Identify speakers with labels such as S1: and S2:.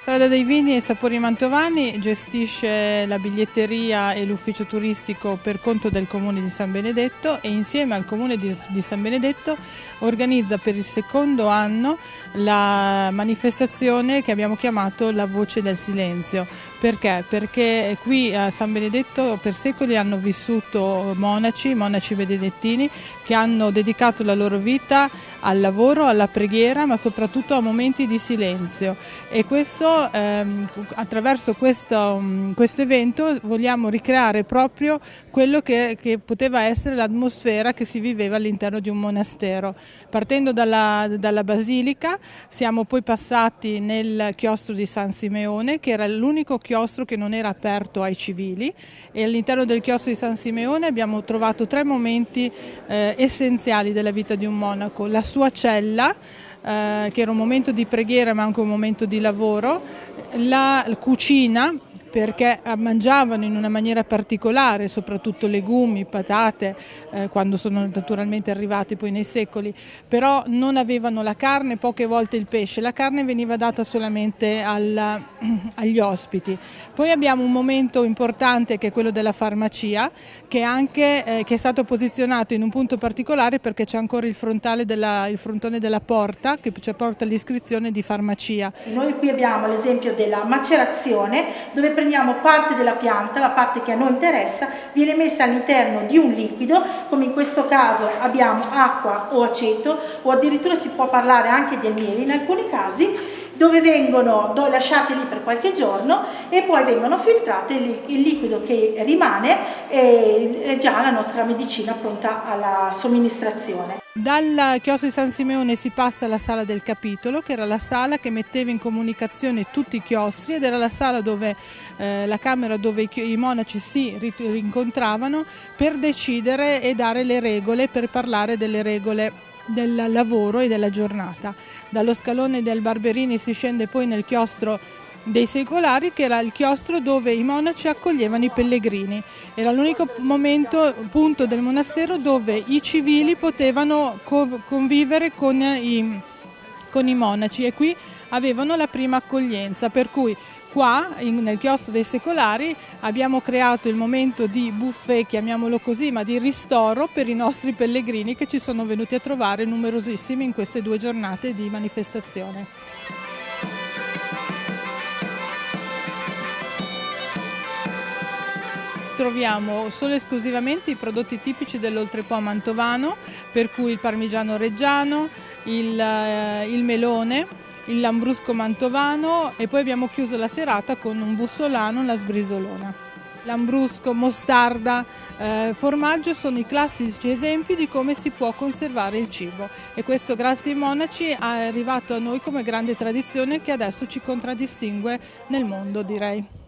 S1: Strada dei Vini e Sapori Mantovani gestisce la biglietteria e l'ufficio turistico per conto del Comune di San Benedetto e insieme al Comune di San Benedetto organizza per il secondo anno la manifestazione che abbiamo chiamato La Voce del Silenzio. Perché? Perché qui a San Benedetto per secoli hanno vissuto monaci benedettini che hanno dedicato la loro vita al lavoro, alla preghiera, ma soprattutto a momenti di silenzio. E questo attraverso questo evento vogliamo ricreare proprio quello che poteva essere l'atmosfera che si viveva all'interno di un monastero. Partendo dalla basilica siamo poi passati nel chiostro di San Simeone, che era l'unico chiostro che non era aperto ai civili, e all'interno del chiostro di San Simeone abbiamo trovato 3 momenti essenziali della vita di un monaco: la sua cella, che era un momento di preghiera ma anche un momento di lavoro, la cucina, perché mangiavano in una maniera particolare, soprattutto legumi, patate, quando sono naturalmente arrivati poi nei secoli, però non avevano la carne, poche volte il pesce, la carne veniva data solamente agli ospiti. Poi abbiamo un momento importante che è quello della farmacia, che è stato posizionato in un punto particolare perché c'è ancora il frontone della porta che ci porta l'iscrizione di farmacia.
S2: Noi qui abbiamo l'esempio della macerazione, dove prendiamo parte della pianta, la parte che a noi interessa, viene messa all'interno di un liquido, come in questo caso abbiamo acqua o aceto, o addirittura si può parlare anche del miele in alcuni casi, dove vengono lasciate lì per qualche giorno e poi vengono filtrate, il liquido che rimane è già la nostra medicina pronta alla somministrazione.
S1: Dal chiostro di San Simeone si passa alla sala del capitolo, che era la sala che metteva in comunicazione tutti i chiostri ed era la sala dove la camera dove i monaci si rincontravano per decidere e dare le regole, per parlare delle regole del lavoro e della giornata. Dallo scalone del Barberini si scende poi nel chiostro dei Secolari, che era il chiostro dove i monaci accoglievano i pellegrini. Era l'unico punto del monastero dove i civili potevano convivere con i monaci, e qui avevano la prima accoglienza, per cui qua nel chiostro dei Secolari abbiamo creato il momento di buffet, chiamiamolo così, ma di ristoro per i nostri pellegrini che ci sono venuti a trovare numerosissimi in queste 2 giornate di manifestazione. Troviamo solo esclusivamente i prodotti tipici dell'Oltrepo mantovano, per cui il parmigiano reggiano, il melone, il lambrusco mantovano, e poi abbiamo chiuso la serata con un bussolano, la sbrisolona. Lambrusco, mostarda, formaggio sono i classici esempi di come si può conservare il cibo, e questo grazie ai monaci è arrivato a noi come grande tradizione che adesso ci contraddistingue nel mondo, direi.